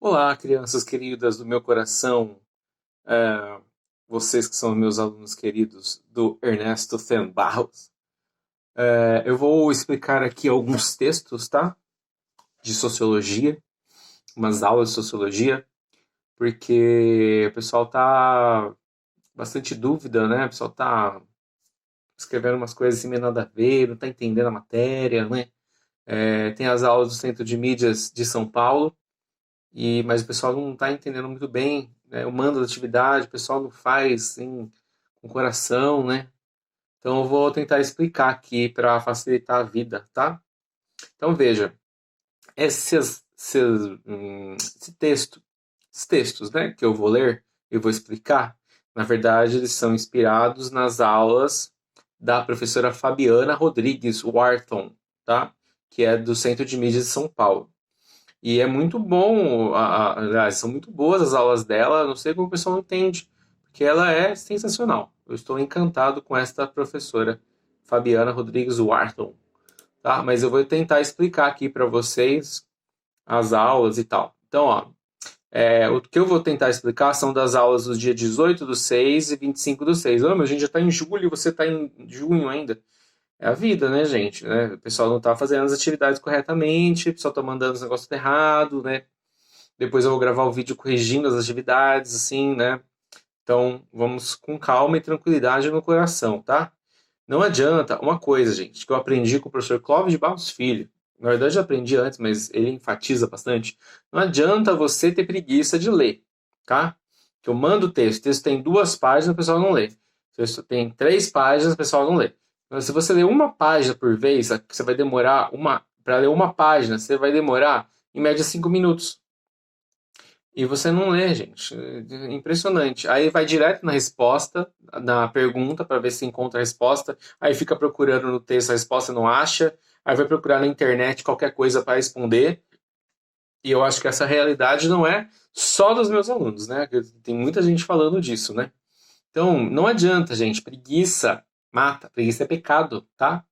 Olá, crianças queridas do meu coração, eh, vocês que são meus alunos queridos do Ernesto Ten Barros. Eu vou explicar aqui alguns textos, tá? De sociologia, umas aulas de sociologia, porque o pessoal tá bastante dúvida, né? O pessoal tá escrevendo umas coisas assim meio nada a ver, não tá entendendo a matéria, né? Tem as aulas do Centro de Mídias de São Paulo, mas o pessoal não está entendendo muito bem, né, o mando da atividade, o pessoal não faz assim, com coração, né? Então eu vou tentar explicar aqui para facilitar a vida, tá? Então veja, esse texto, esses textos, né, que eu vou ler, eu vou explicar, na verdade eles são inspirados nas aulas da professora Fabiana Rodrigues Wharton, tá? Que é do Centro de Mídias de São Paulo. E é muito bom, aliás, são muito boas as aulas dela, não sei como o pessoal não entende, porque ela é sensacional. Eu estou encantado com esta professora, Fabiana Rodrigues Wharton, tá? Mas eu vou tentar explicar aqui para vocês as aulas e tal. Então, ó, o que eu vou tentar explicar são das aulas dos dia 18 do 6 e 25 do 6. Mas a gente já está em julho e você está em junho ainda. É a vida, né, gente? Né? O pessoal não está fazendo as atividades corretamente, o pessoal está mandando os negócios errado, né? Depois eu vou gravar o vídeo corrigindo as atividades, assim, né? Então, vamos com calma e tranquilidade no coração, tá? Não adianta, uma coisa, gente, que eu aprendi com o professor Clóvis de Barros Filho. Na verdade, eu aprendi antes, mas ele enfatiza bastante. Não adianta você ter preguiça de ler, tá? Que eu mando o texto tem 2 páginas, o pessoal não lê. O texto tem 3 páginas, o pessoal não lê. Então, se você ler uma página por vez, você vai demorar para ler uma página, você vai demorar em média 5 minutos. E você não lê, gente. É impressionante. Aí vai direto na resposta, na pergunta, para ver se encontra a resposta. Aí fica procurando no texto a resposta, não acha. Aí vai procurar na internet qualquer coisa para responder. E eu acho que essa realidade não é só dos meus alunos, né? Tem muita gente falando disso, né? Então, não adianta, gente. Preguiça mata. Preguiça é pecado, tá?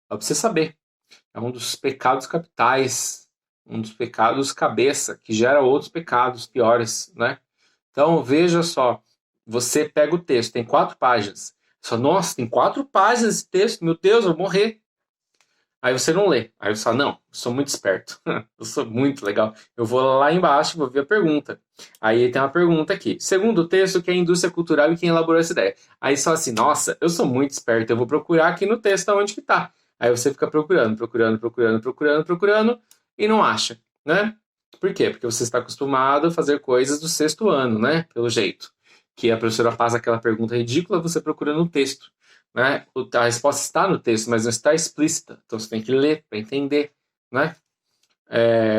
Só pra você saber. É um dos pecados capitais, um dos pecados cabeça, que gera outros pecados piores, né? Então, veja só, você pega o texto, tem 4 páginas. Só, nossa, tem 4 páginas esse texto, meu Deus, eu vou morrer. Aí você não lê. Aí você fala, não, eu sou muito esperto. Eu sou muito legal. Eu vou lá embaixo e vou ver a pergunta. Aí tem uma pergunta aqui. Segundo o texto, que é a indústria cultural e quem elaborou essa ideia? Aí você fala assim, nossa, eu sou muito esperto, eu vou procurar aqui no texto onde que tá. Aí você fica procurando e não acha, né? Por quê? Porque você está acostumado a fazer coisas do 6º ano, né? Pelo jeito. Que a professora faz aquela pergunta ridícula, você procura no texto, né? A resposta está no texto, mas não está explícita. Então você tem que ler para entender, né?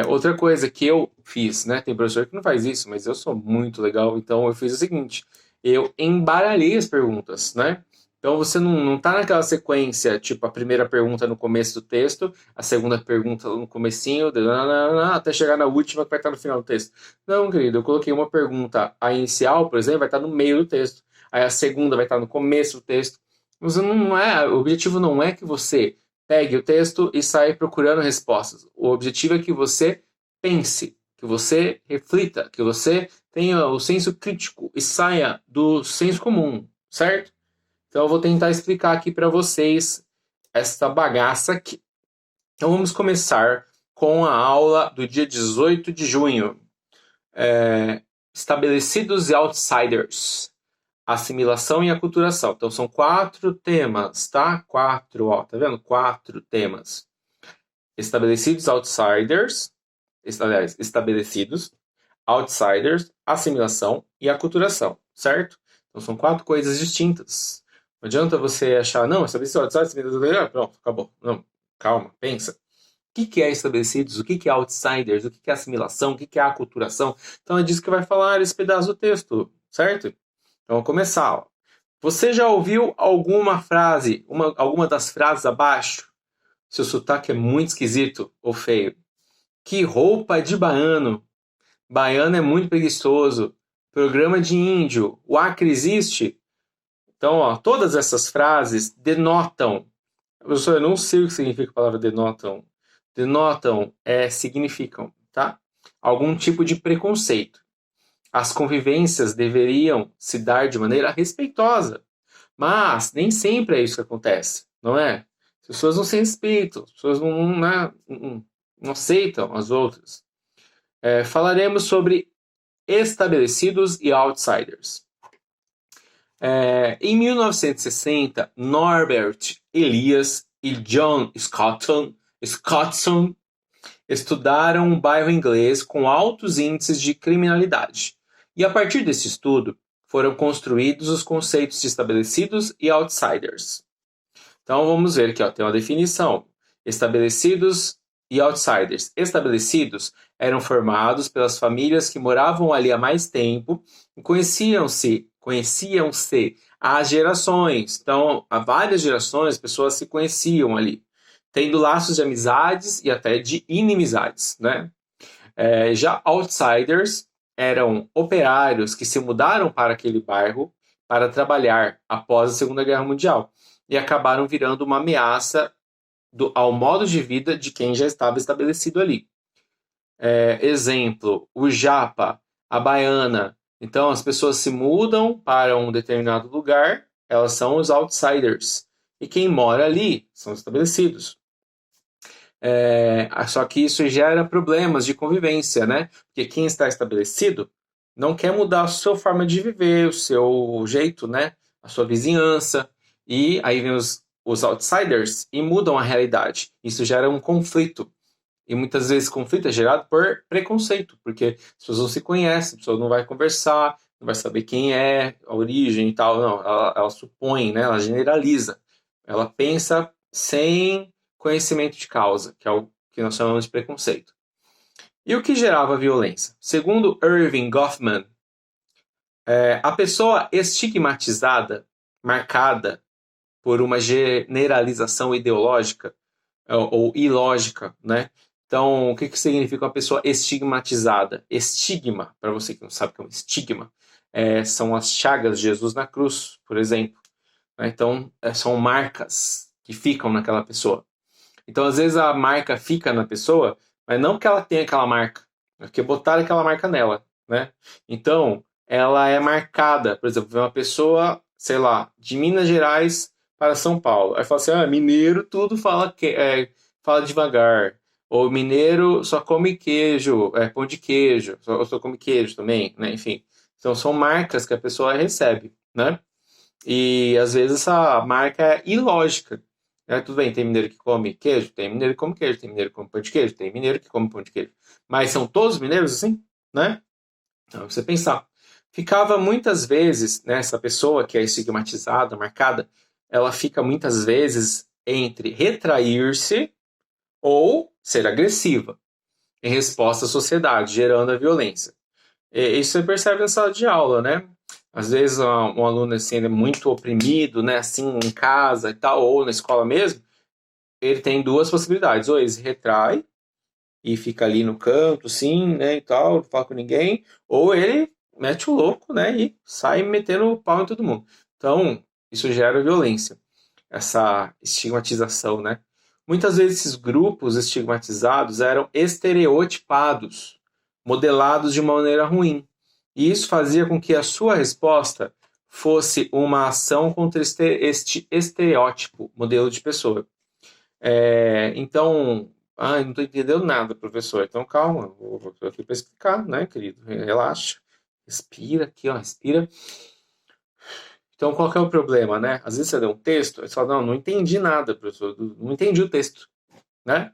Outra coisa que eu fiz, né? Tem professor que não faz isso, mas eu sou muito legal, então eu fiz o seguinte: eu embaralhei as perguntas, né? Então você não tá naquela sequência, tipo a primeira pergunta no começo do texto, a segunda pergunta no comecinho, até chegar na última que vai estar no final do texto. Não, querido, eu coloquei uma pergunta, a inicial, por exemplo, vai estar no meio do texto. Aí a segunda vai estar no começo do texto. O objetivo não é que você pegue o texto e saia procurando respostas. O objetivo é que você pense, que você reflita, que você tenha o senso crítico e saia do senso comum, certo? Então eu vou tentar explicar aqui para vocês esta bagaça aqui. Então vamos começar com a aula do dia 18 de junho. Estabelecidos e outsiders. Assimilação e aculturação. Então são 4 temas, tá? 4, ó, tá vendo? 4 temas. Estabelecidos, outsiders, aliás, estabelecidos, outsiders, assimilação e aculturação, certo? Então são 4 coisas distintas. Não adianta você achar, não, estabelecidos, outsiders, pronto, acabou. Não, calma, pensa. O que é estabelecidos? O que é outsiders? O que é assimilação? O que é aculturação? Então é disso que vai falar esse pedaço do texto, certo? Então vamos começar. Ó. Você já ouviu alguma frase, alguma das frases abaixo? Seu sotaque é muito esquisito ou feio. Que roupa de baiano. Baiano é muito preguiçoso. Programa de índio. O Acre existe? Então, ó, todas essas frases denotam. Professor, eu não sei o que significa a palavra denotam. Denotam significam, tá? algum tipo de preconceito. As convivências deveriam se dar de maneira respeitosa, mas nem sempre é isso que acontece, não é? As pessoas não se respeitam, as pessoas não aceitam as outras. Falaremos sobre estabelecidos e outsiders. Em 1960, Norbert Elias e John Scottson estudaram um bairro inglês com altos índices de criminalidade. E a partir desse estudo, foram construídos os conceitos de estabelecidos e outsiders. Então vamos ver aqui, ó, tem uma definição. Estabelecidos e outsiders. Estabelecidos eram formados pelas famílias que moravam ali há mais tempo e conheciam-se há gerações. Então, há várias gerações, as pessoas se conheciam ali, tendo laços de amizades e até de inimizades, né? Já outsiders eram operários que se mudaram para aquele bairro para trabalhar após a Segunda Guerra Mundial e acabaram virando uma ameaça ao modo de vida de quem já estava estabelecido ali. Exemplo, o japa, a baiana. Então, as pessoas se mudam para um determinado lugar, elas são os outsiders. E quem mora ali são os estabelecidos. Só que isso gera problemas de convivência, né? Porque quem está estabelecido não quer mudar a sua forma de viver, o seu jeito, né? A sua vizinhança. E aí vem os outsiders e mudam a realidade. Isso gera um conflito. E muitas vezes conflito é gerado por preconceito, porque as pessoas não se conhecem, a pessoa não vai conversar, não vai saber quem é, a origem e tal. Não, ela supõe, né? Ela generaliza. Ela pensa sem conhecimento de causa, que é o que nós chamamos de preconceito. E o que gerava violência? Segundo Irving Goffman, a pessoa estigmatizada, marcada por uma generalização ideológica ou ilógica, né? Então, o que significa uma pessoa estigmatizada? Estigma, para você que não sabe o que é um estigma, são as chagas de Jesus na cruz, por exemplo. Né? Então, são marcas que ficam naquela pessoa. Então, às vezes, a marca fica na pessoa, mas não que ela tenha aquela marca, é porque botaram aquela marca nela, né? Então, ela é marcada. Por exemplo, uma pessoa, sei lá, de Minas Gerais para São Paulo. Aí fala assim, mineiro tudo fala devagar. Ou mineiro só come queijo, pão de queijo, só come queijo também, né? Enfim, então são marcas que a pessoa recebe, né? E às vezes essa marca é ilógica. Tudo bem, tem mineiro que come queijo, tem mineiro que come queijo, tem mineiro que come pão de queijo, tem mineiro que come pão de queijo. Mas são todos mineiros assim, né? Então, você pensar. Ficava muitas vezes, né, essa pessoa que é estigmatizada, marcada, ela fica muitas vezes entre retrair-se ou ser agressiva em resposta à sociedade, gerando a violência. Isso você percebe na sala de aula, né? Às vezes um aluno assim, ele é muito oprimido, né, assim, em casa e tal, ou na escola mesmo, ele tem duas possibilidades. Ou ele se retrai e fica ali no canto, assim, né, e tal, não fala com ninguém, ou ele mete o louco, né, e sai metendo o pau em todo mundo. Então, isso gera violência, essa estigmatização, né? Muitas vezes esses grupos estigmatizados eram estereotipados, modelados de uma maneira ruim. E isso fazia com que a sua resposta fosse uma ação contra este estereótipo, modelo de pessoa. Então, não estou entendendo nada, professor. Então, calma, vou aqui para explicar, né, querido? Relaxa, respira aqui, ó, respira. Então, qual que é o problema, né? Às vezes você lê um texto, você fala, não entendi nada, professor, não entendi o texto, né?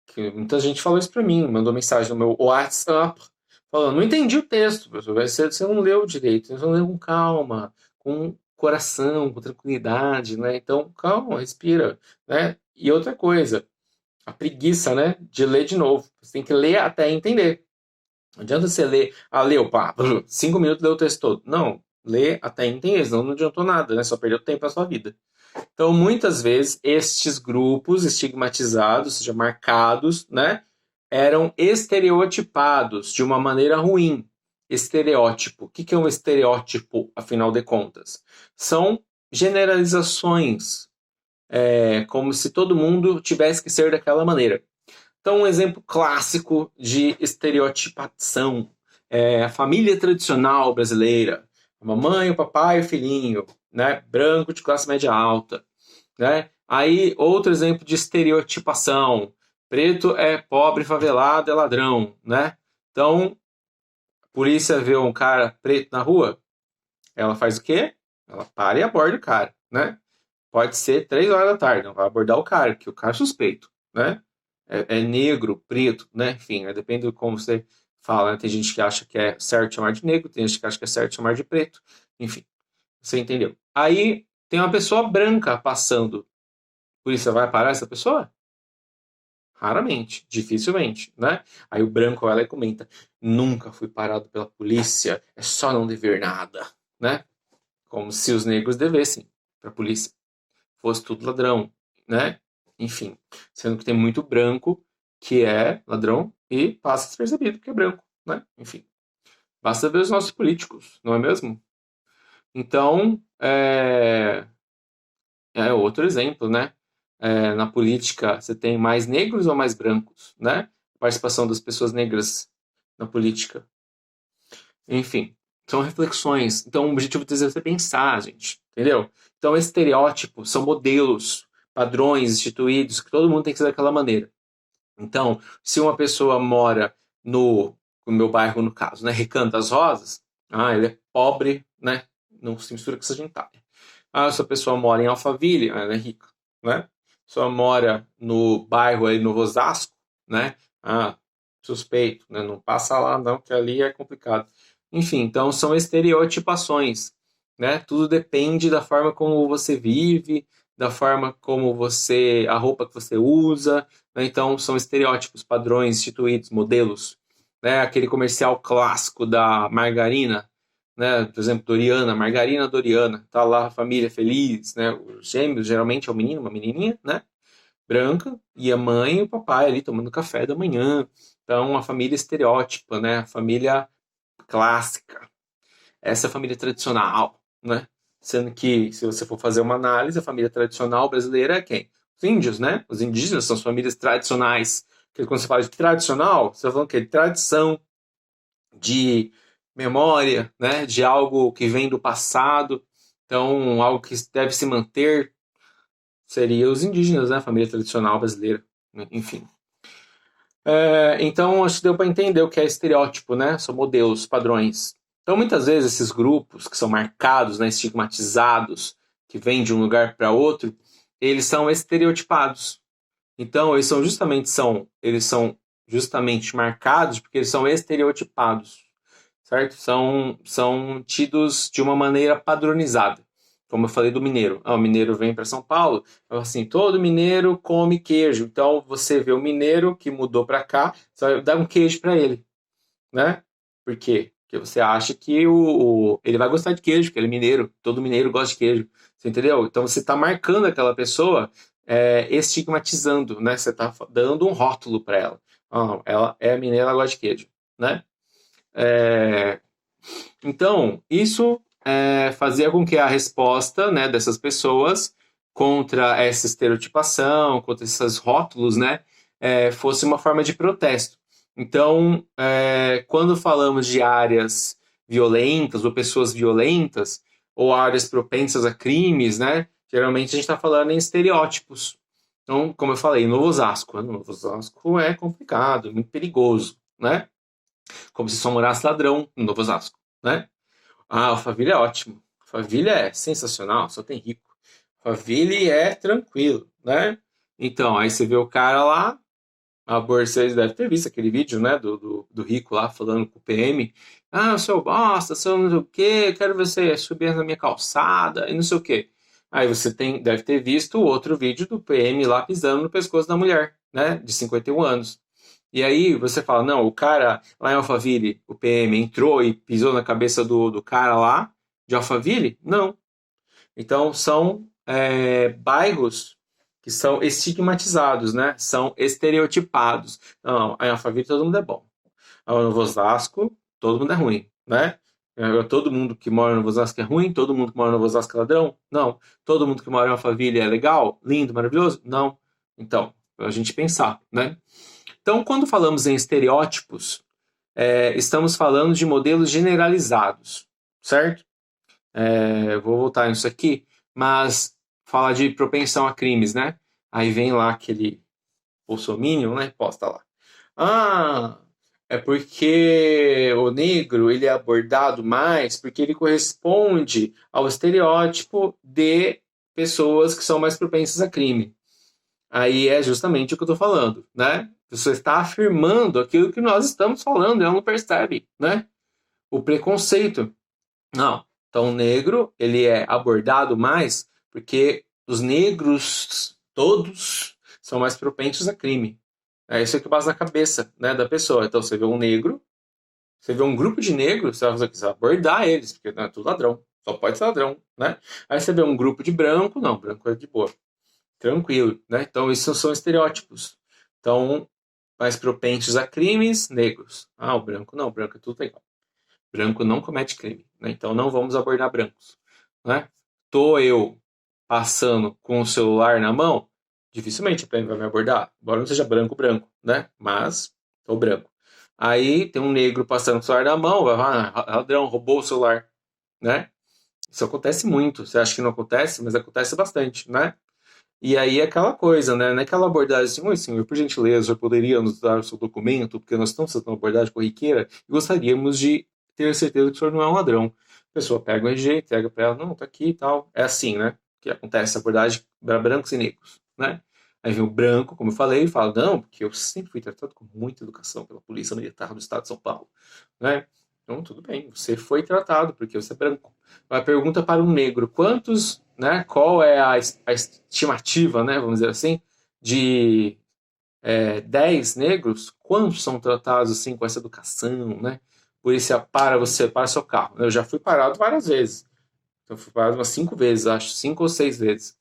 Que muita gente falou isso para mim, mandou mensagem no meu WhatsApp, falando, não entendi o texto, professor, você não leu direito, você não leu com calma, com coração, com tranquilidade, né? Então, calma, respira, né? E outra coisa, a preguiça, né, de ler de novo. Você tem que ler até entender. Não adianta você ler, leu, pá, 5 minutos leu o texto todo. Não, lê até entender, senão não adiantou nada, né? Só perdeu tempo na sua vida. Então, muitas vezes, estes grupos estigmatizados, ou seja, marcados, né, eram estereotipados de uma maneira ruim. Estereótipo. O que é um estereótipo, afinal de contas? São generalizações, como se todo mundo tivesse que ser daquela maneira. Então, um exemplo clássico de estereotipação é a família tradicional brasileira. A mamãe, o papai e o filhinho, né? Branco de classe média alta, né? Aí, outro exemplo de estereotipação. Preto é pobre, favelado, é ladrão, né? Então, a polícia vê um cara preto na rua, ela faz o quê? Ela para e aborda o cara, né? Pode ser 3 horas da tarde, não vai abordar o cara, porque o cara é suspeito, né? É negro, preto, né? Enfim, depende de como você fala, né? Tem gente que acha que é certo chamar de negro, tem gente que acha que é certo chamar de preto, enfim, você entendeu. Aí tem uma pessoa branca passando, por isso você vai parar essa pessoa? Raramente, dificilmente, né? Aí o branco vai lá e comenta: nunca fui parado pela polícia, é só não dever nada, né? Como se os negros devessem para a polícia, fosse tudo ladrão, né? Enfim, sendo que tem muito branco que é ladrão e passa despercebido que é branco, né? Enfim, basta ver os nossos políticos, não é mesmo? Então, é outro exemplo, né? Na política, você tem mais negros ou mais brancos, né? A participação das pessoas negras na política. Enfim, são reflexões. Então, o objetivo é você pensar, gente, entendeu? Então, estereótipos são modelos, padrões instituídos, que todo mundo tem que ser daquela maneira. Então, se uma pessoa mora no meu bairro, no caso, né, Recanto das Rosas, ele é pobre, né? Não se mistura com essa gentalha. Se a pessoa mora em Alphaville, ela é rica, né? Se ela mora no bairro aí, no Osasco, né? Suspeito, né? Não passa lá não, que ali é complicado. Enfim, então são estereotipações, né? Tudo depende da forma como você vive, da forma como você, a roupa que você usa, né? Então são estereótipos, padrões instituídos, modelos, né? Aquele comercial clássico da margarina, né? Por exemplo, Doriana, margarina Doriana, tá lá a família feliz, né? Os gêmeos geralmente é um menino, uma menininha, né? Branca, e a mãe e o papai ali tomando café da manhã. Então, a família estereótipa, né? A família clássica. Essa é a família tradicional, né? Sendo que, se você for fazer uma análise, a família tradicional brasileira é quem? Os índios, né? Os indígenas são as famílias tradicionais. Porque quando você fala de tradicional, você está falando que de tradição, de memória, né? De algo que vem do passado. Então, algo que deve se manter seria os indígenas, né? A família tradicional brasileira, né? Enfim. Então, acho que deu para entender o que é estereótipo, né? São modelos, padrões. Então, muitas vezes, esses grupos que são marcados, né, estigmatizados, que vêm de um lugar para outro, eles são estereotipados. Então, eles são justamente marcados porque eles são estereotipados, certo? São tidos de uma maneira padronizada. Como eu falei do mineiro. O mineiro vem para São Paulo, assim, todo mineiro come queijo. Então, você vê o mineiro que mudou para cá, você vai dar um queijo para ele, né? Por quê? Porque você acha que ele vai gostar de queijo, porque ele é mineiro. Todo mineiro gosta de queijo. Você entendeu? Então, você está marcando aquela pessoa, estigmatizando, né? Você está dando um rótulo para ela. Ela é mineira, ela gosta de queijo, né? Então, isso fazia com que a resposta, né, dessas pessoas contra essa estereotipação, contra esses rótulos, né, fosse uma forma de protesto. Então, quando falamos de áreas violentas ou pessoas violentas ou áreas propensas a crimes, né, geralmente a gente está falando em estereótipos. Então, como eu falei, Novo Osasco. Novo Osasco é complicado, muito perigoso, né? Como se só morasse ladrão no Novo Osasco, né? Alphaville é ótimo. Alphaville é sensacional, só tem rico. Alphaville é tranquilo, né? Então, aí você vê o cara lá, vocês devem ter visto aquele vídeo, né, do rico lá falando com o PM. Seu bosta, seu não sei o quê, quero você subir na minha calçada e não sei o quê. Aí você deve ter visto o outro vídeo do PM lá pisando no pescoço da mulher, né, de 51 anos. E aí você fala, não, o cara lá em Alphaville, o PM, entrou e pisou na cabeça do cara lá de Alphaville? Não. Então são bairros que são estigmatizados, né? São estereotipados. Não, em Alphaville todo mundo é bom. No Novo Osasco, todo mundo é ruim, né? Todo mundo que mora no Novo Osasco é ruim? Todo mundo que mora no Novo Osasco é ladrão? Não. Todo mundo que mora em Alphaville é legal? Lindo, maravilhoso? Não. Então, a gente pensar, né? Então, quando falamos em estereótipos, estamos falando de modelos generalizados, certo? Vou voltar nisso aqui, mas fala de propensão a crimes, né? Aí vem lá aquele bolsominion, né? Posta lá. Ah, é porque o negro ele é abordado mais porque ele corresponde ao estereótipo de pessoas que são mais propensas a crime. Aí é justamente o que eu estou falando, né? A pessoa está afirmando aquilo que nós estamos falando, ela não percebe, né? O preconceito. Não. Então, o negro, ele é abordado mais porque os negros, todos, são mais propensos a crime. É isso que passa na cabeça, né, da pessoa. Então, você vê um negro, você vê um grupo de negros, você vai abordar eles, porque não é tudo ladrão. Só pode ser ladrão, né? Aí você vê um grupo de branco, não, branco é de boa. Tranquilo, né? Então, isso são estereótipos. Então, mais propensos a crimes, negros. Ah, o branco não, o branco é tudo legal. Branco não comete crime, né? Então não vamos abordar brancos, né? Tô eu passando com o celular na mão, dificilmente a PM vai me abordar, embora não seja branco, branco, né? Mas tô branco. Aí tem um negro passando com o celular na mão, vai falar, ladrão, roubou o celular, né? Isso acontece muito. Você acha que não acontece, mas acontece bastante, né? E aí é aquela coisa, né? Naquela abordagem assim, oi senhor, por gentileza, já poderia nos dar o seu documento, porque nós estamos fazendo uma abordagem corriqueira e gostaríamos de ter certeza que o senhor não é um ladrão. A pessoa pega o RG, entrega para ela, não, tá aqui e tal. É assim, né? Que acontece a abordagem para brancos e negros, né? Aí vem o branco, como eu falei, e fala, não, porque eu sempre fui tratado com muita educação pela Polícia Militar do Estado de São Paulo, né? Então, tudo bem, você foi tratado porque você é branco. A pergunta para um negro, quantos, né, qual é a estimativa, né, vamos dizer assim, de 10 negros, quantos são tratados assim com essa educação, né? Polícia para você, para seu carro. Eu já fui parado várias vezes. Eu fui parado umas 5 vezes, acho, 5 ou 6 vezes.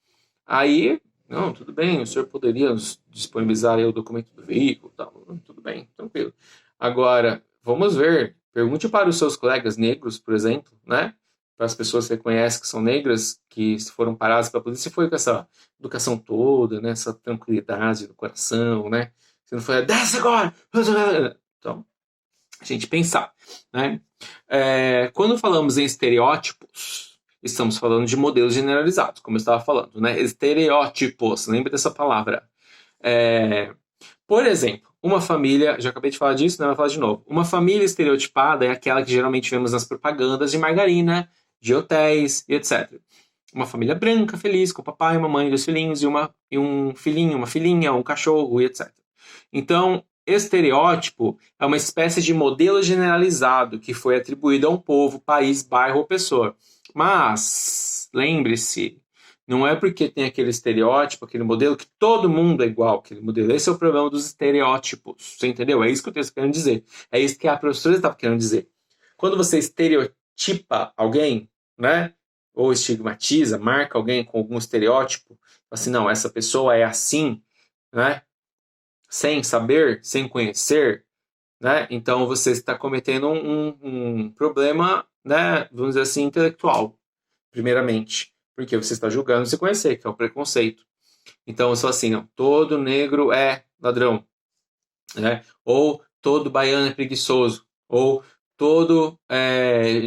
Aí, não, tudo bem, o senhor poderia nos disponibilizar aí o documento do veículo, tal. Tudo bem, tranquilo. Agora, vamos ver, pergunte para os seus colegas negros, por exemplo, né? Para as pessoas que você conhece que são negras, que foram paradas pela polícia, se foi com essa educação toda, né? Essa tranquilidade do coração, né? Você não foi, desce agora! Então, a gente pensar, né? Quando falamos em estereótipos, estamos falando de modelos generalizados, como eu estava falando, né? Estereótipos, lembra dessa palavra. Por exemplo, uma família, já acabei de falar disso, não vou falar de novo. Uma família estereotipada é aquela que geralmente vemos nas propagandas de margarina, de hotéis e etc. Uma família branca, feliz, com papai, mamãe, 2 filhinhos e um filhinho, uma filhinha, um cachorro e etc. Então, estereótipo é uma espécie de modelo generalizado que foi atribuído a um povo, país, bairro ou pessoa. Mas, lembre-se, não é porque tem aquele estereótipo, aquele modelo, que todo mundo é igual aquele modelo. Esse é o problema dos estereótipos. Você entendeu? É isso que eu estou querendo dizer. É isso que a professora estava querendo dizer. Quando você estereotipa alguém, né? Ou estigmatiza, marca alguém com algum estereótipo, assim, não, essa pessoa é assim, né? Sem saber, sem conhecer, né? Então você está cometendo um problema, né? Vamos dizer assim, intelectual, primeiramente, porque você está julgando sem conhecer, que é o preconceito. Então eu sou assim, não, todo negro é ladrão, né? Ou todo baiano é preguiçoso, ou todo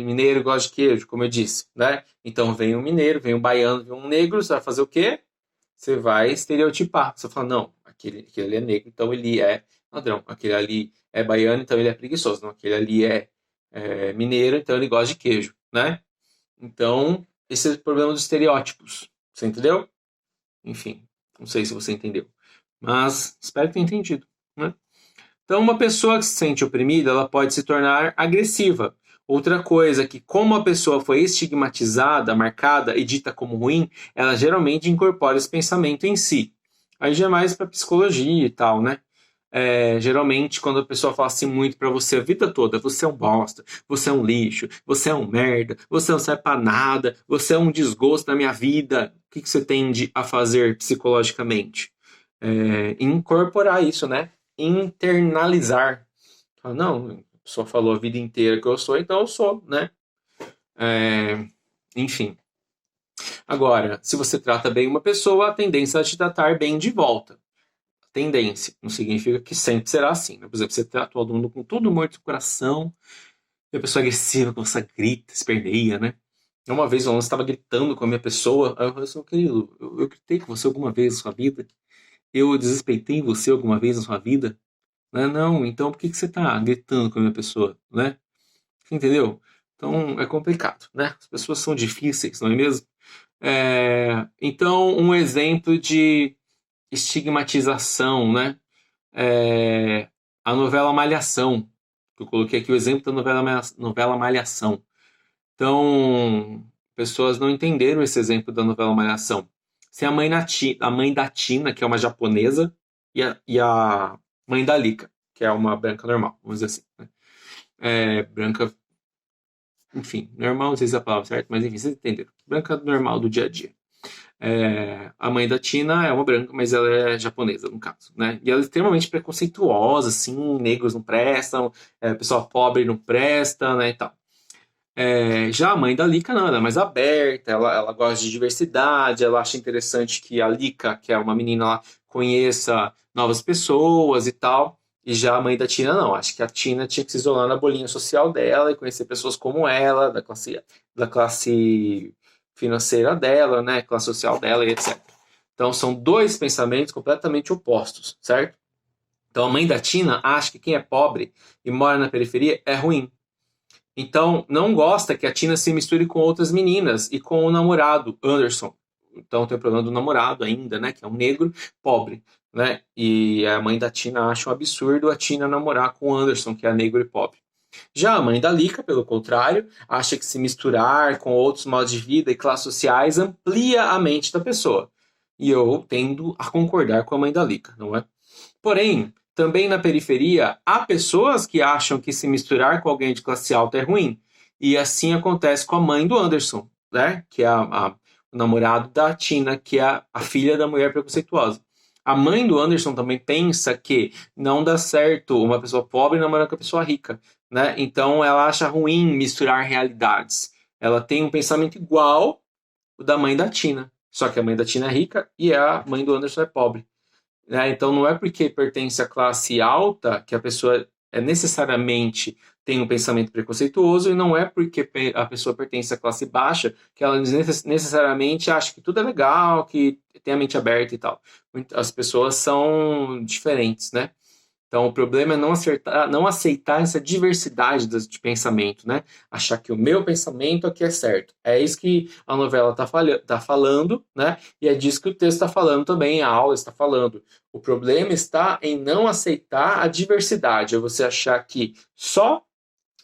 mineiro gosta de queijo, como eu disse, né? Então vem um mineiro, vem um baiano, vem um negro, você vai fazer o quê? Você vai estereotipar. Você fala, não, aquele ali é negro, então ele é ladrão. Aquele ali é baiano, então ele é preguiçoso. Não, aquele ali é mineiro, então ele gosta de queijo, né? Então, esse é o problema dos estereótipos. Você entendeu? Enfim, não sei se você entendeu. Mas espero que tenha entendido, né? Então, uma pessoa que se sente oprimida, ela pode se tornar agressiva. Outra coisa é que, como a pessoa foi estigmatizada, marcada e dita como ruim, ela geralmente incorpora esse pensamento em si. Aí já é mais para psicologia e tal, né? Geralmente, quando a pessoa fala assim muito para você a vida toda, você é um bosta, você é um lixo, você é um merda, você não serve para nada, você é um desgosto na minha vida, o que você tende a fazer psicologicamente? Incorporar isso, né? Internalizar. Não, a pessoa falou a vida inteira que eu sou, então eu sou, né? Enfim. Agora, se você trata bem uma pessoa, a tendência é te tratar bem de volta. tendência. Não significa que sempre será assim, né? Por exemplo, você trata o aluno com todo o amor do coração, e a pessoa agressiva, começa a grita, esperneia, né? Uma vez o aluno estava gritando com a minha pessoa, aí eu falei assim, querido, eu gritei com você alguma vez na sua vida? Eu desrespeitei você alguma vez na sua vida? Né? Não, então por que você está gritando com a minha pessoa, né? Entendeu? Então é complicado, né? As pessoas são difíceis, não é mesmo? Então, um exemplo de estigmatização, né? A novela Malhação. Eu coloquei aqui o exemplo da novela Malhação. Então, pessoas não entenderam esse exemplo da novela Malhação. Se a mãe da Tina, que é uma japonesa, e a mãe da Lika, que é uma branca normal, vamos dizer assim. Né? Branca, enfim, normal, não sei se é a palavra certa, mas enfim, vocês entenderam. Branca normal do dia a dia. A mãe da Tina é uma branca, mas ela é japonesa, no caso, né? E ela é extremamente preconceituosa, assim, negros não prestam, pessoa pobre não presta, né, e tal. Já a mãe da Lika, não, ela é mais aberta, ela gosta de diversidade, ela acha interessante que a Lika, que é uma menina lá, conheça novas pessoas e tal. E já a mãe da Tina, não. Acho que a Tina tinha que se isolar na bolinha social dela e conhecer pessoas como ela, da classe financeira dela, né, classe social dela e etc. Então são dois pensamentos completamente opostos, certo? Então a mãe da Tina acha que quem é pobre e mora na periferia é ruim. Então, não gosta que a Tina se misture com outras meninas e com o namorado, Anderson. Então, tem o problema do namorado ainda, né? Que é um negro pobre, né? E a mãe da Tina acha um absurdo a Tina namorar com o Anderson, que é negro e pobre. Já a mãe da Lika, pelo contrário, acha que se misturar com outros modos de vida e classes sociais amplia a mente da pessoa. E eu tendo a concordar com a mãe da Lika, não é? Porém, também na periferia, há pessoas que acham que se misturar com alguém de classe alta é ruim. E assim acontece com a mãe do Anderson, né? Que é o namorado da Tina, que é a filha da mulher preconceituosa. A mãe do Anderson também pensa que não dá certo uma pessoa pobre namorar com uma pessoa rica, né? Então ela acha ruim misturar realidades. Ela tem um pensamento igual o da mãe da Tina. Só que a mãe da Tina é rica e a mãe do Anderson é pobre. Né? Então, não é porque pertence à classe alta que a pessoa necessariamente tem um pensamento preconceituoso, e não é porque a pessoa pertence à classe baixa que ela necessariamente acha que tudo é legal, que tem a mente aberta e tal. As pessoas são diferentes, né? Então, o problema é não aceitar essa diversidade de pensamento, né? Achar que o meu pensamento aqui é certo. É isso que a novela está falando, né? E é disso que o texto está falando também, a aula está falando. O problema está em não aceitar a diversidade, é você achar que só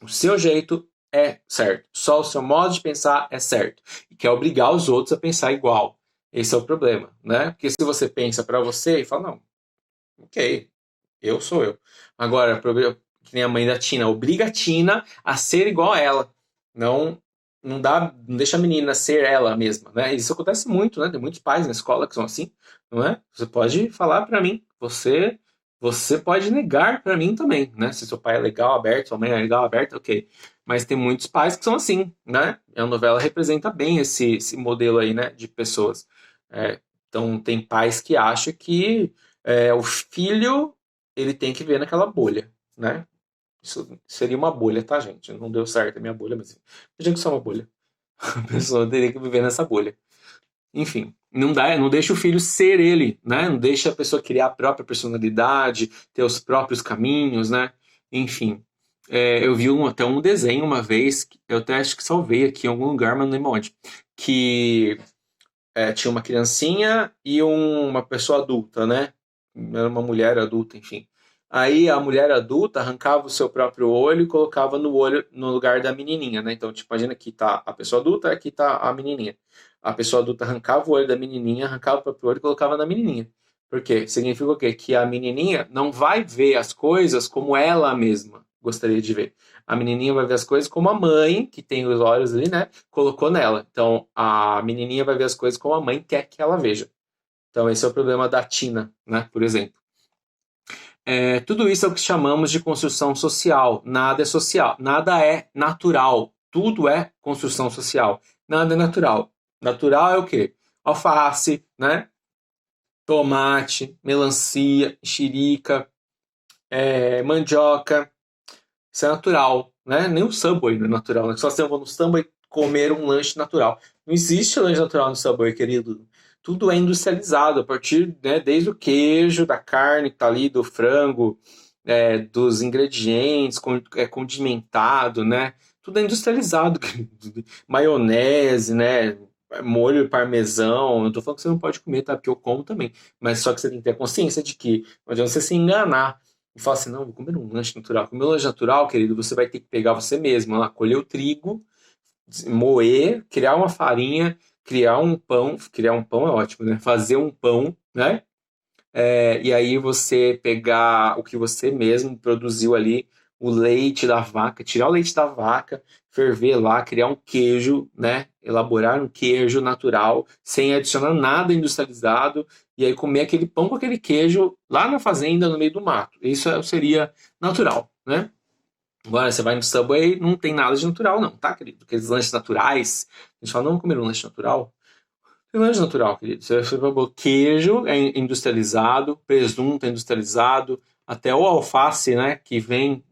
o seu jeito é certo, só o seu modo de pensar é certo, e quer obrigar os outros a pensar igual. Esse é o problema, né? Porque se você pensa para você e fala, não, ok, eu sou eu. Agora, que nem a mãe da Tina, obriga a Tina a ser igual a ela. Não, não deixa a menina ser ela mesma, né? Isso acontece muito, né? Tem muitos pais na escola que são assim, não é? Você pode falar para mim, você pode negar para mim também, né? Se seu pai é legal, aberto, sua mãe é legal, aberta, ok. Mas tem muitos pais que são assim, né? E a novela representa bem esse modelo aí, né? De pessoas. Então, tem pais que acham que o filho ele tem que ver naquela bolha, né? Isso seria uma bolha, tá, gente? Não deu certo a minha bolha, mas veja que só uma bolha. A pessoa teria que viver nessa bolha. Enfim, não deixa o filho ser ele, né? Não deixa a pessoa criar a própria personalidade, ter os próprios caminhos, né? Enfim, eu vi até um desenho uma vez, eu até acho que salvei aqui em algum lugar, mas não lembro onde, que tinha uma criancinha e uma pessoa adulta, né? Era uma mulher adulta, enfim. Aí a mulher adulta arrancava o seu próprio olho e colocava no olho no lugar da menininha, né? Então, tipo, imagina que tá a pessoa adulta, aqui tá a menininha. A pessoa adulta arrancava o olho da menininha, arrancava o próprio olho e colocava na menininha. Por quê? Significa o quê? Que a menininha não vai ver as coisas como ela mesma gostaria de ver. A menininha vai ver as coisas como a mãe, que tem os olhos ali, né? Colocou nela. Então, a menininha vai ver as coisas como a mãe quer que ela veja. Então, esse é o problema da Tina, né? Por exemplo. Tudo isso é o que chamamos de construção social. Nada é social, nada é natural. Tudo é construção social. Nada é natural. Natural é o quê? Alface, né? tomate, melancia, mexerica, mandioca. Isso é natural, né? Nem o Subway não é natural, né? Só se eu vou no Subway comer um lanche natural. Não existe lanche natural no Subway, querido. Tudo é industrializado, a partir, né, desde o queijo, da carne que tá ali, do frango, dos ingredientes, condimentado, né? Tudo é industrializado. Maionese, né? Molho parmesão. Eu tô falando que você não pode comer, tá? Porque eu como também. Mas só que você tem que ter consciência de que não adianta você se enganar e falar assim, não, vou comer um lanche natural. Comer um lanche natural, querido, você vai ter que pegar você mesmo, lá, colher o trigo, moer, criar uma farinha, criar um pão é ótimo, né? Fazer um pão, né? E aí você pegar o que você mesmo produziu ali, o leite da vaca, tirar o leite da vaca, ferver lá, criar um queijo, né? Elaborar um queijo natural, sem adicionar nada industrializado, e aí comer aquele pão com aquele queijo lá na fazenda, no meio do mato. Isso seria natural, né? Agora, você vai no Subway, não tem nada de natural, não, tá, querido? Aqueles lanches naturais, a gente fala, não, vamos comer um lanche natural. Tem lanche natural, querido. Você vai pôr queijo é industrializado, presunto é industrializado, até o alface, né, que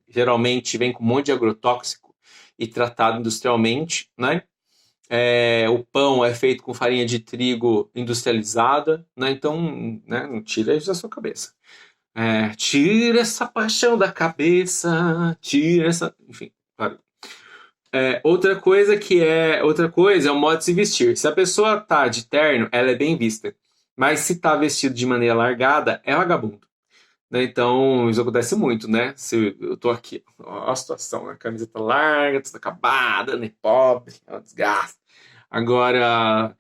geralmente vem com um monte de agrotóxico e tratado industrialmente, né? O pão é feito com farinha de trigo industrializada, né? Então, né, não tira isso da sua cabeça. Tira essa paixão da cabeça, tira essa. Enfim, claro. Outra coisa é o modo de se vestir. Se a pessoa tá de terno, ela é bem vista. Mas se tá vestido de maneira largada, é vagabundo. Né? Então, isso acontece muito, né? Se eu tô aqui, ó, a situação, a camiseta larga, toda acabada, né? Pobre, é uma desgraça. Agora,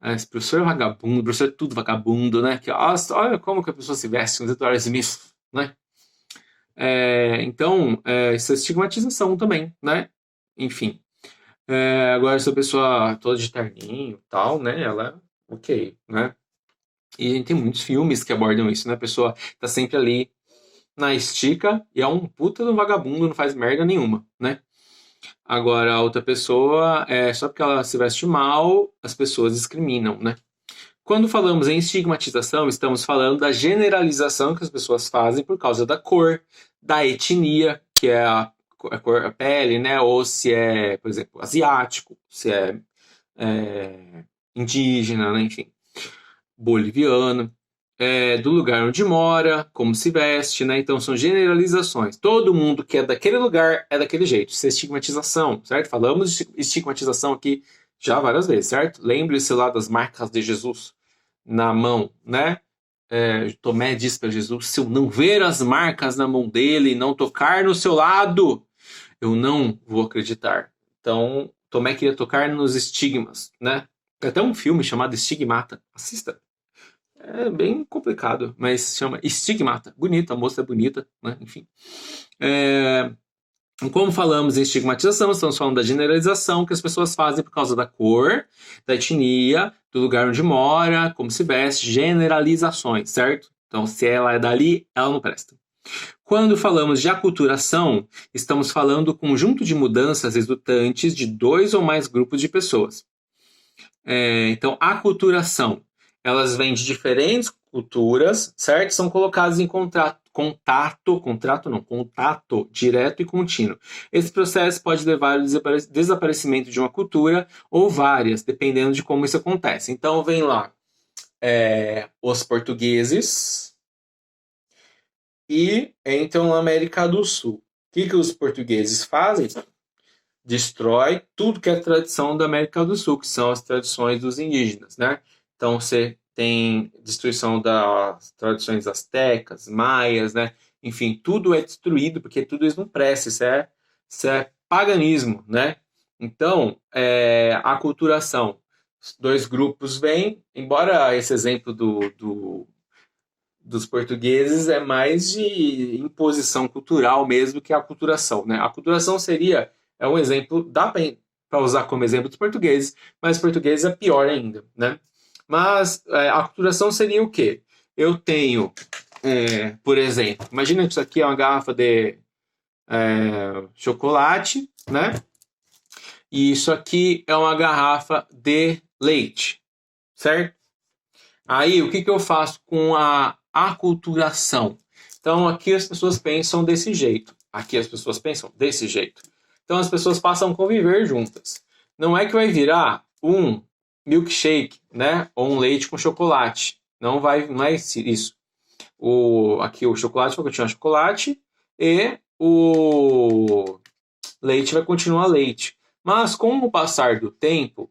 esse professor é vagabundo, o professor é tudo vagabundo, né? Olha como que a pessoa se veste, com Dr. Smith, né? Então, isso é estigmatização também, né? Enfim. Agora, se a pessoa toda de terninho e tal, né? Ela é ok, né? E a gente tem muitos filmes que abordam isso, né? A pessoa tá sempre ali na estica e é um puta do vagabundo, não faz merda nenhuma, né? Agora, a outra pessoa, só porque ela se veste mal, as pessoas discriminam, né? Quando falamos em estigmatização, estamos falando da generalização que as pessoas fazem por causa da cor, da etnia, que é a cor, a pele, né? Ou se é, por exemplo, asiático, se é indígena, né? Enfim, boliviano, do lugar onde mora, como se veste, né? Então são generalizações. Todo mundo que é daquele lugar é daquele jeito. Isso é estigmatização, certo? Falamos de estigmatização aqui já várias vezes, certo? Lembre-se lá das marcas de Jesus na mão, né? Tomé disse para Jesus: se eu não ver as marcas na mão dele e não tocar no seu lado, eu não vou acreditar. Então, Tomé queria tocar nos estigmas, né? Tem até um filme chamado Estigmata. Assista. É bem complicado, mas chama Estigmata. Bonita, a moça é bonita, né? Enfim. Como falamos em estigmatização, estamos falando da generalização que as pessoas fazem por causa da cor, da etnia, do lugar onde mora, como se veste, generalizações, certo? Então, se ela é dali, ela não presta. Quando falamos de aculturação, estamos falando do conjunto de mudanças resultantes de dois ou mais grupos de pessoas. Então, aculturação, elas vêm de diferentes culturas, certo? São colocadas em contato direto e contínuo. Esse processo pode levar ao desaparecimento de uma cultura ou várias, dependendo de como isso acontece. Então, vem lá os portugueses e entram na América do Sul. O que os portugueses fazem? Destrói tudo que é tradição da América do Sul, que são as tradições dos indígenas, né? Então você tem destruição das tradições astecas, maias, né? Enfim, tudo é destruído porque tudo isso não presta, isso é paganismo, né? Então, a aculturação, dois grupos vêm, embora esse exemplo dos portugueses é mais de imposição cultural mesmo que a aculturação, né? A aculturação é um exemplo, dá para usar como exemplo dos portugueses, mas português é pior ainda, né? Mas a aculturação seria o quê? Eu tenho, por exemplo, imagina que isso aqui é uma garrafa de chocolate, né? E isso aqui é uma garrafa de leite, certo? Aí, o que que eu faço com a aculturação? Então, aqui as pessoas pensam desse jeito. Aqui as pessoas pensam desse jeito. Então, as pessoas passam a conviver juntas. Não é que vai virar um milkshake, né? Ou um leite com chocolate. Não é isso. Aqui o chocolate vai continuar chocolate e o leite vai continuar leite. Mas com o passar do tempo,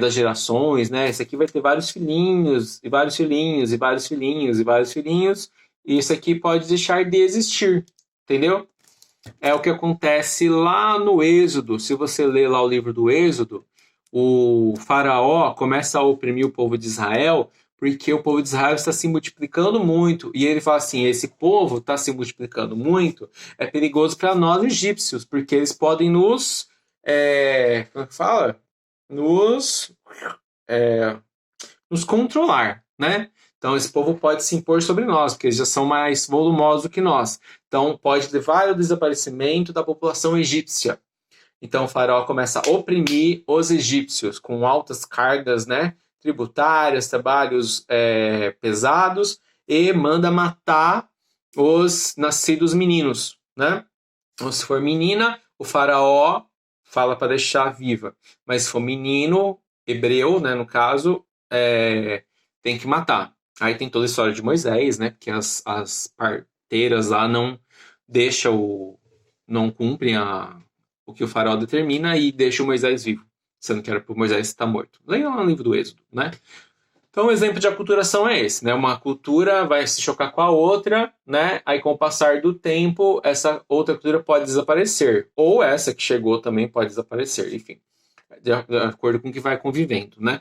das gerações, né? Esse aqui vai ter vários filhinhos, e vários filhinhos, e vários filhinhos, e vários filhinhos, e isso aqui pode deixar de existir, entendeu? É o que acontece lá no Êxodo. Se você ler lá o livro do Êxodo, o faraó começa a oprimir o povo de Israel porque o povo de Israel está se multiplicando muito. E ele fala assim, esse povo está se multiplicando muito, é perigoso para nós egípcios, porque eles podem como é que fala? Nos, é, nos controlar, né? Então, esse povo pode se impor sobre nós, porque eles já são mais volumosos do que nós. Então, pode levar ao desaparecimento da população egípcia. Então, o faraó começa a oprimir os egípcios com altas cargas, né, tributárias, trabalhos pesados, e manda matar os nascidos meninos, né? Então, se for menina, o faraó fala para deixar viva. Mas se for menino, hebreu, né, no caso, tem que matar. Aí tem toda a história de Moisés, né? Porque as parteiras lá não cumprem o que o faraó determina e deixam o Moisés vivo, sendo que era para o Moisés estar morto. Leia lá no livro do Êxodo, né? Então, o exemplo de aculturação é esse, né? Uma cultura vai se chocar com a outra, né? Aí, com o passar do tempo, essa outra cultura pode desaparecer. Ou essa que chegou também pode desaparecer, enfim. De acordo com o que vai convivendo, né?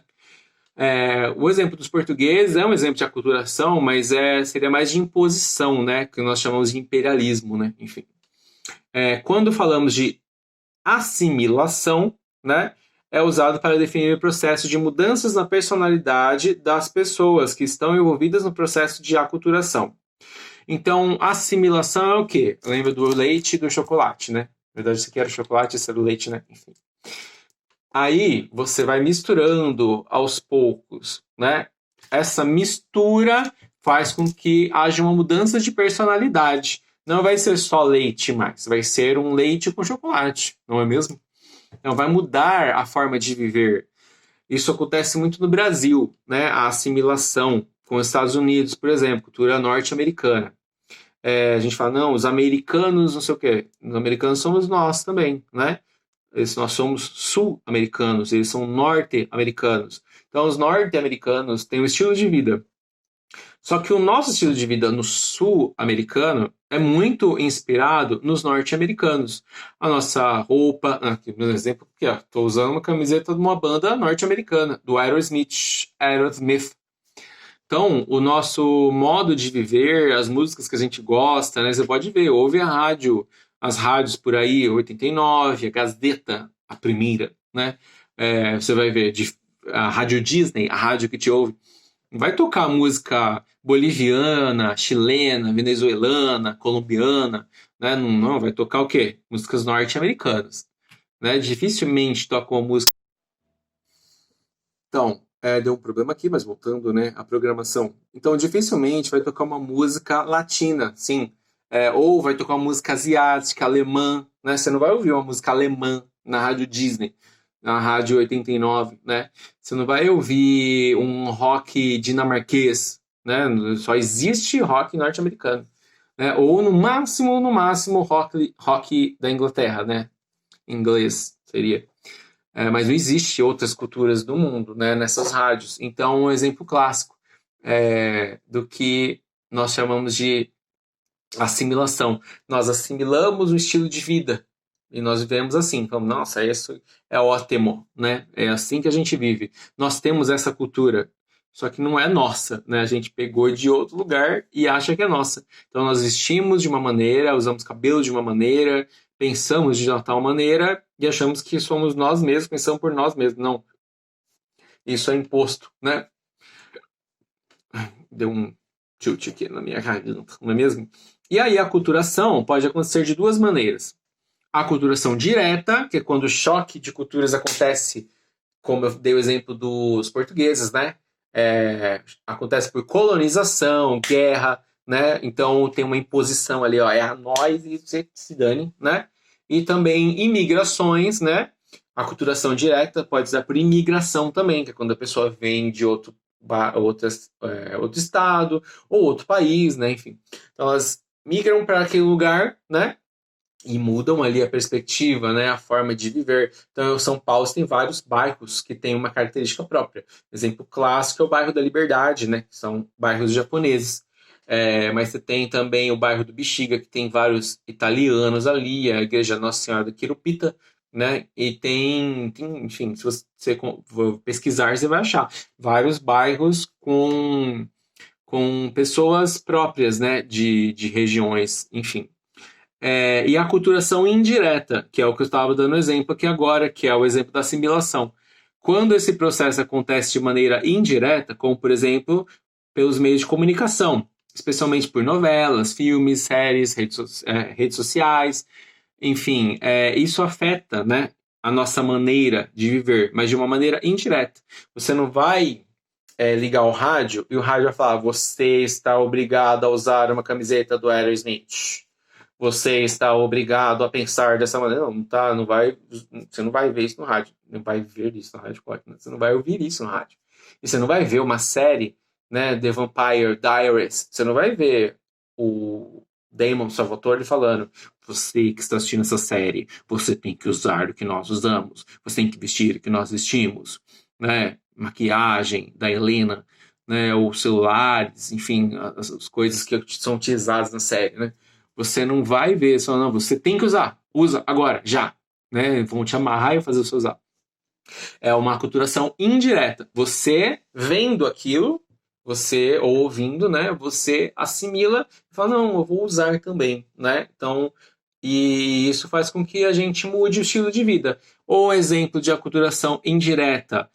O exemplo dos portugueses é um exemplo de aculturação, mas seria mais de imposição, né? Que nós chamamos de imperialismo, né? Enfim. Quando falamos de assimilação, né? É usado para definir o processo de mudanças na personalidade das pessoas que estão envolvidas no processo de aculturação. Então, assimilação é o quê? Lembra do leite e do chocolate, né? Na verdade, isso aqui era o chocolate, esse era o leite, né? Enfim. Aí, você vai misturando aos poucos, né? Essa mistura faz com que haja uma mudança de personalidade. Não vai ser só leite mais, vai ser um leite com chocolate, não é mesmo? Então, vai mudar a forma de viver. Isso acontece muito no Brasil, né? A assimilação com os Estados Unidos, por exemplo, cultura norte-americana. A gente fala, não, os americanos, não sei o quê. Os americanos somos nós também, né? Nós somos sul-americanos, eles são norte-americanos. Então, os norte-americanos têm um estilo de vida. Só que o nosso estilo de vida no sul-americano é muito inspirado nos norte-americanos. A nossa roupa, aqui no exemplo, aqui, estou usando uma camiseta de uma banda norte-americana, do Aerosmith. Então, o nosso modo de viver, as músicas que a gente gosta, né? Você pode ver, ouve as rádios por aí, 89, a Gazeta, a primeira, né? Você vai ver, a Rádio Disney, a rádio que te ouve, vai tocar música boliviana, chilena, venezuelana, colombiana, né? Não, vai tocar o quê? Músicas norte-americanas, né? Dificilmente toca uma música. Então, deu um problema aqui, mas voltando, né, à programação. Então, dificilmente vai tocar uma música latina, sim. Ou vai tocar uma música asiática, alemã, né? Você não vai ouvir uma música alemã na Rádio Disney, na Rádio 89, né? Você não vai ouvir um rock dinamarquês, né? Só existe rock norte-americano, né? Ou no máximo rock da Inglaterra, né? Inglês seria. Mas não existe outras culturas do mundo, né, nessas rádios. Então, um exemplo clássico do que nós chamamos de assimilação. Nós assimilamos o estilo de vida e nós vivemos assim. Então, nossa, isso é ótimo, né? É assim que a gente vive. Nós temos essa cultura, só que não é nossa, né? A gente pegou de outro lugar e acha que é nossa. Então, nós vestimos de uma maneira, usamos cabelo de uma maneira, pensamos de uma tal maneira e achamos que somos nós mesmos, pensamos por nós mesmos. Não. Isso é imposto, né? Deu um tilt aqui na minha garganta, não é mesmo? E aí a aculturação pode acontecer de duas maneiras. A aculturação direta, que é quando o choque de culturas acontece, como eu dei o exemplo dos portugueses, né? acontece por colonização, guerra, né? Então tem uma imposição ali, ó, é a nós e você que se dane, né? E também imigrações, né? A aculturação direta pode ser por imigração também, que é quando a pessoa vem de outro estado ou outro país, né? Enfim. Então elas migram para aquele lugar, né? E mudam ali a perspectiva, né, a forma de viver. Então, São Paulo tem vários bairros que têm uma característica própria. Exemplo clássico é o bairro da Liberdade, né, que são bairros japoneses. Mas você tem também o bairro do Bexiga, que tem vários italianos ali, a igreja Nossa Senhora do Quirupita, né, e enfim, se você for pesquisar, você vai achar vários bairros com pessoas próprias, né, de regiões, enfim. E a aculturação indireta, que é o que eu estava dando exemplo aqui agora, que é o exemplo da assimilação. Quando esse processo acontece de maneira indireta, como por exemplo pelos meios de comunicação, especialmente por novelas, filmes, séries, redes sociais, enfim, isso afeta, né, a nossa maneira de viver, mas de uma maneira indireta. Você não vai ligar o rádio e o rádio vai falar: você está obrigado a usar uma camiseta do Aerosmith. Você está obrigado a pensar dessa maneira. Não, tá, não vai, você não vai ver isso no rádio. Não vai ver isso no rádio, pode, né? Você não vai ouvir isso no rádio. E você não vai ver uma série, né, The Vampire Diaries. Você não vai ver o Damon Salvatore falando: você que está assistindo essa série, você tem que usar o que nós usamos. Você tem que vestir o que nós vestimos. Né? Maquiagem da Helena, né, ou celulares, enfim, as coisas que são utilizadas na série, né? Você não vai ver, só não, você tem que usar, usa agora, já, né? Vão te amarrar e fazer você usar. É uma aculturação indireta. Você vendo aquilo, você ou ouvindo, né? Você assimila e fala: não, eu vou usar também, né? Então, e isso faz com que a gente mude o estilo de vida. Ou exemplo de aculturação indireta,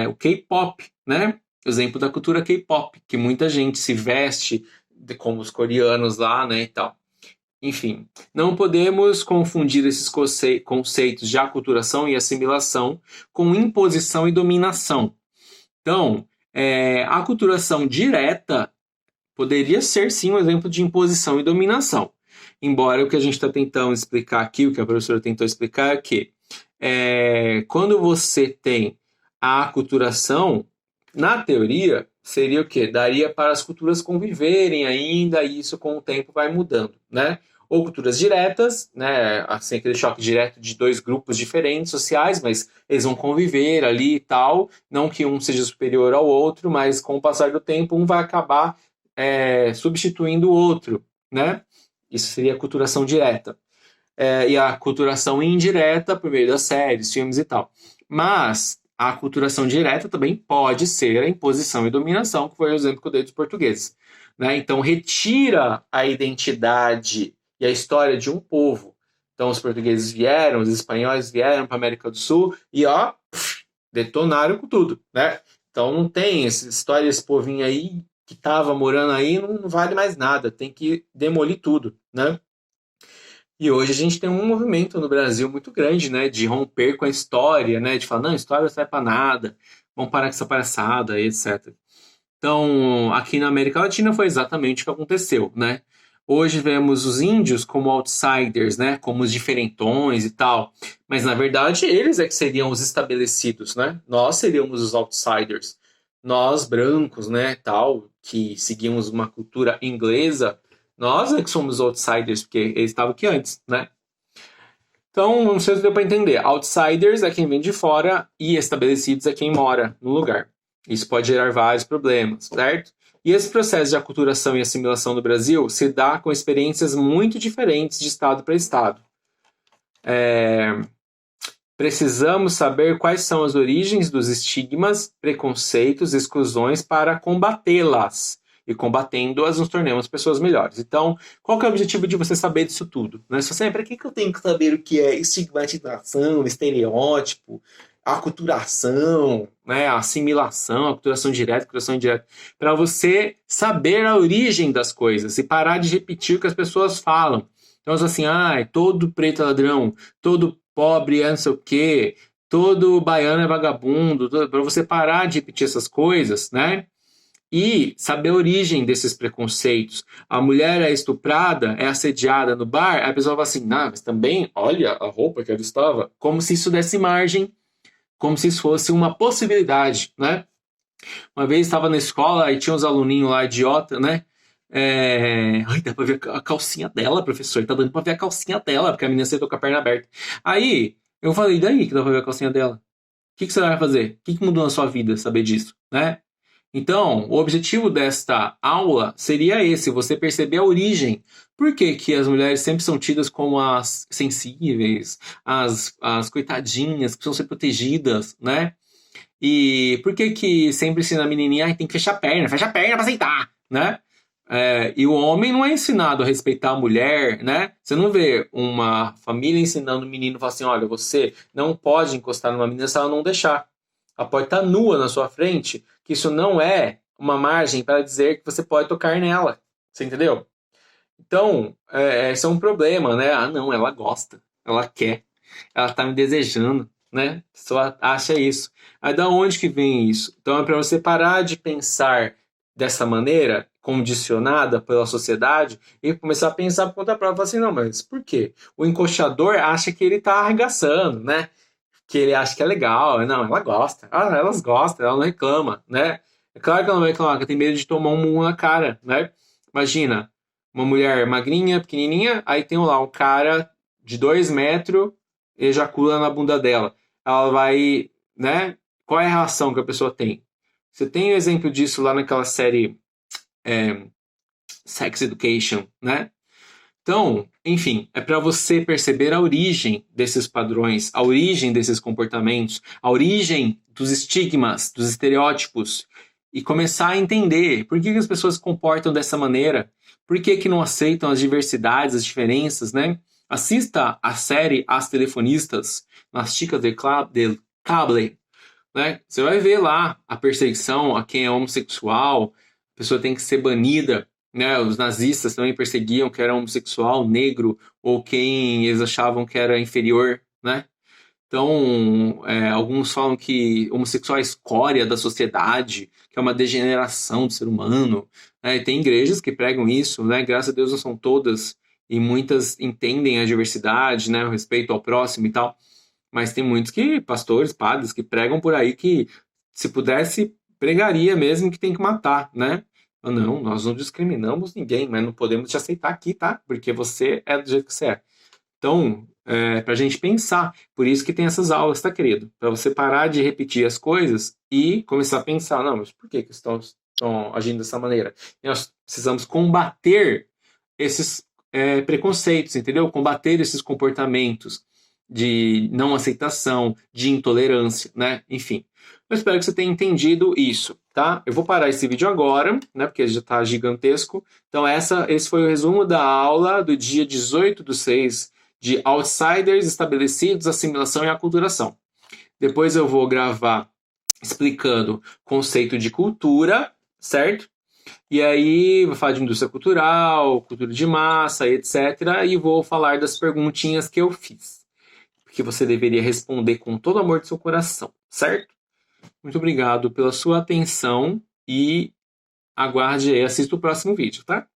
o K-pop, né? Exemplo da cultura K-pop, que muita gente se veste como os coreanos lá, né, e tal. Enfim, não podemos confundir esses conceitos de aculturação e assimilação com imposição e dominação. Então, a aculturação direta poderia ser, sim, um exemplo de imposição e dominação. Embora o que a gente está tentando explicar aqui, o que a professora tentou explicar é que quando você tem a aculturação, na teoria, seria o quê? Daria para as culturas conviverem ainda, e isso com o tempo vai mudando, né? Ou culturas diretas, né? Assim, aquele choque direto de dois grupos diferentes sociais, mas eles vão conviver ali e tal. Não que um seja superior ao outro, mas com o passar do tempo, um vai acabar substituindo o outro, né? Isso seria a aculturação direta. E a aculturação indireta por meio das séries, filmes e tal. Mas a aculturação direta também pode ser a imposição e dominação, que foi o exemplo que eu dei dos portugueses. Né? Então, retira a identidade e a história de um povo. Então, os portugueses vieram, os espanhóis vieram para a América do Sul e, detonaram com tudo. Né? Então, não tem essa história desse povinho aí que estava morando aí, não vale mais nada. Tem que demolir tudo, né? E hoje a gente tem um movimento no Brasil muito grande, né, de romper com a história, né, de falar: não, história não serve para nada, vamos parar com essa palhaçada, etc. Então, aqui na América Latina foi exatamente o que aconteceu, né? Hoje vemos os índios como outsiders, né, como os diferentões e tal, mas na verdade eles é que seriam os estabelecidos, né? Nós seríamos os outsiders. Nós brancos, né, tal, que seguimos uma cultura inglesa, nós é que somos outsiders, porque eles estavam aqui antes, né? Então, não sei se deu para entender. Outsiders é quem vem de fora e estabelecidos é quem mora no lugar. Isso pode gerar vários problemas, certo? E esse processo de aculturação e assimilação do Brasil se dá com experiências muito diferentes de estado para estado. Precisamos saber quais são as origens dos estigmas, preconceitos, exclusões para combatê-las. E combatendo-as, nos tornamos pessoas melhores. Então, qual que é o objetivo de você saber disso tudo? Né? Se você, para que eu tenho que saber o que é estigmatização, estereótipo, aculturação, né? Assimilação, aculturação direta, aculturação indireta? Para você saber a origem das coisas e parar de repetir o que as pessoas falam. Então, assim, todo preto é ladrão, todo pobre é não sei o quê, todo baiano é vagabundo, para você parar de repetir essas coisas, né? E saber a origem desses preconceitos. A mulher é estuprada, é assediada no bar, aí a pessoa fala assim, não, mas também, olha a roupa que ela estava, como se isso desse margem, como se isso fosse uma possibilidade, né? Uma vez estava na escola e tinha uns aluninhos lá, idiota, né? Ai, dá pra ver a calcinha dela, professor. Tá dando pra ver a calcinha dela, porque a menina sentou com a perna aberta. Aí, eu falei, e daí que dá pra ver a calcinha dela? O que você vai fazer? O que mudou na sua vida saber disso, né? Então, o objetivo desta aula seria esse, você perceber a origem. Por que que as mulheres sempre são tidas como as sensíveis, as coitadinhas, que precisam ser protegidas, né? E por que que sempre ensina a menininha, tem que fechar a perna pra aceitar, né? E o homem não é ensinado a respeitar a mulher, né? Você não vê uma família ensinando o menino, fala assim, olha, você não pode encostar numa menina se ela não deixar. Ela pode estar nua na sua frente, que isso não é uma margem para dizer que você pode tocar nela. Você entendeu? Então, esse é um problema, né? Ah, não, ela gosta, ela quer, ela tá me desejando, né? A pessoa acha isso. Aí da onde que vem isso? Então é para você parar de pensar dessa maneira, condicionada pela sociedade, e começar a pensar por conta própria, assim, não, mas por quê? O encoxador acha que ele tá arregaçando, né? Que ele acha que é legal. Não, ela gosta. Ah, elas gostam, ela não reclama, né? É claro que ela não vai reclamar, que tem medo de tomar um murro na cara, né? Imagina, uma mulher magrinha, pequenininha, aí tem lá um cara de 2 metros ejacula na bunda dela. Ela vai, né? Qual é a reação que a pessoa tem? Você tem o exemplo disso lá naquela série é, Sex Education, né? Então, enfim, é para você perceber a origem desses padrões, a origem desses comportamentos, a origem dos estigmas, dos estereótipos, e começar a entender por que as pessoas se comportam dessa maneira, por que não aceitam as diversidades, as diferenças, né? Assista a série As Telefonistas, nas Chicas de Cable, né? Você vai ver lá a perseguição a quem é homossexual, a pessoa tem que ser banida, né? Os nazistas também perseguiam quem era homossexual, negro, ou quem eles achavam que era inferior, né? Então, alguns falam que homossexual é a escória da sociedade, que é uma degeneração do ser humano, né? E tem igrejas que pregam isso, né? Graças a Deus não são todas, e muitas entendem a diversidade, né? O respeito ao próximo e tal. Mas tem muitos pastores, padres, que pregam por aí que se pudesse, pregaria mesmo que tem que matar, né? Não, nós não discriminamos ninguém, mas não podemos te aceitar aqui, tá? Porque você é do jeito que você é. Então, para a gente pensar. Por isso que tem essas aulas, tá, querido? Para você parar de repetir as coisas e começar a pensar, não, mas por que estão agindo dessa maneira? E nós precisamos combater esses preconceitos, entendeu? Combater esses comportamentos de não aceitação, de intolerância, né? Enfim. Eu espero que você tenha entendido isso, tá? Eu vou parar esse vídeo agora, né? Porque ele já está gigantesco. Então, esse foi o resumo da aula do dia 18/6 de Outsiders Estabelecidos, Assimilação e Aculturação. Depois eu vou gravar explicando conceito de cultura, certo? E aí vou falar de indústria cultural, cultura de massa, etc. E vou falar das perguntinhas que eu fiz, que você deveria responder com todo o amor do seu coração, certo? Muito obrigado pela sua atenção e aguarde e assista o próximo vídeo, tá?